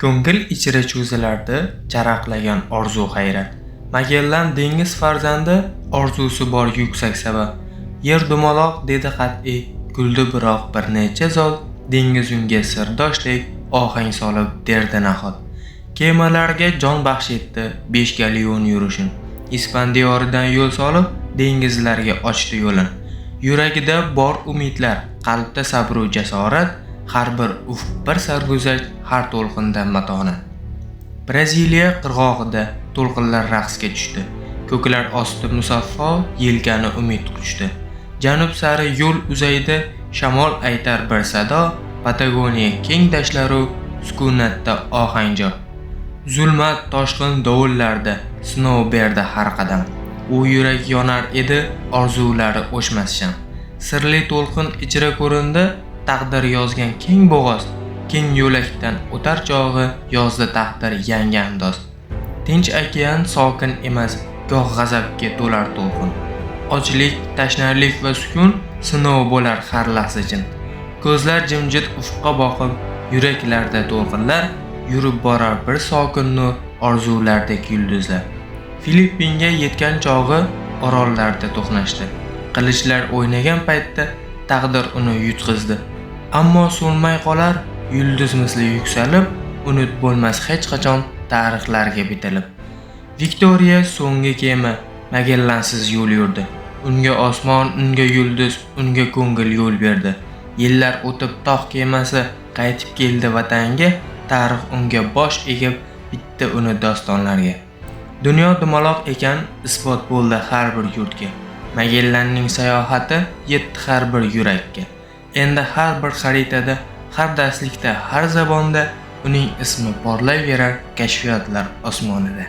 Ko'ngil ichra cho'zilardi charaqlagan orzu hayrat. Magellan dengiz farzandi, orzusi bor yuksak sabab. Yer dumaloq dedi qat'iy, kuldi biroq bir necha zot, dengiz unga sirdoshdek ohang solib derdi nahot. Kemalarga jon baxsh etdi 5 galion yurishin. Ispan diyoridan yo'l solib dengizlarga ochdi yo'lin. Yuragida bor umidlar, qalbda sabr va jasorat, har bir ufq bir sarguzasht, har to'lqinda matonat. Braziliya qirg'og'ida to'lqinlar raqsga tushdi. Ko'klar osti musaffo yelkani umid quchdi. Janub sari yo'l uzaydi, shamol aytar bir sado, Patagoniya keng dashtlaru sukunatda ohangjo. Zulmat toshqin dovullarda sinov berdi har qadam. U yurak yonar edi, orzulari o'chmassham. Sirli to'lqin ichra ko'rindi, taqdir yozgan keng bo'g'oz, keng yo'lakdan o'tar chog'i yozdi taqdir yangi andoz. Tinch okean sokin emas, goh g'azabga to'lar to'lqin. Ochlik, tashnalik va sukun sinov bo'lar har lahzachin. Ko'zlar jimjit ufqqa boqib, yuraklarda to'lqinlar, yurib borar bir sokin nur, orzulardek yulduzlar. Filippinga yetgan chog'i orollarda to'qnashdi. Qilichlar o'ynagan paytda taqdir uni yutqizdi. Ammo so'nmay qolar, yulduz misli yuksalib, unut bo'lmas hech qachon tarixlarga bitilib. Viktoriya so'nggi kema Magellansiz yo'l yurdi. Unga osmon, unga yulduz, unga ko'ngil yo'l berdi. Yillar o'tib tog' kemasi qaytib keldi vatanga, tarix unga bosh egib bitdi uni dostonlarga. Dunyo dumaloq ekan, isbot bo'ldi har bir yurtga. Magellanning sayohati yetdi har bir yurakka. Endi har bir xaritada, har darslikda, har zabonda uning ismi porlayverar kashfiyotlar osmonida.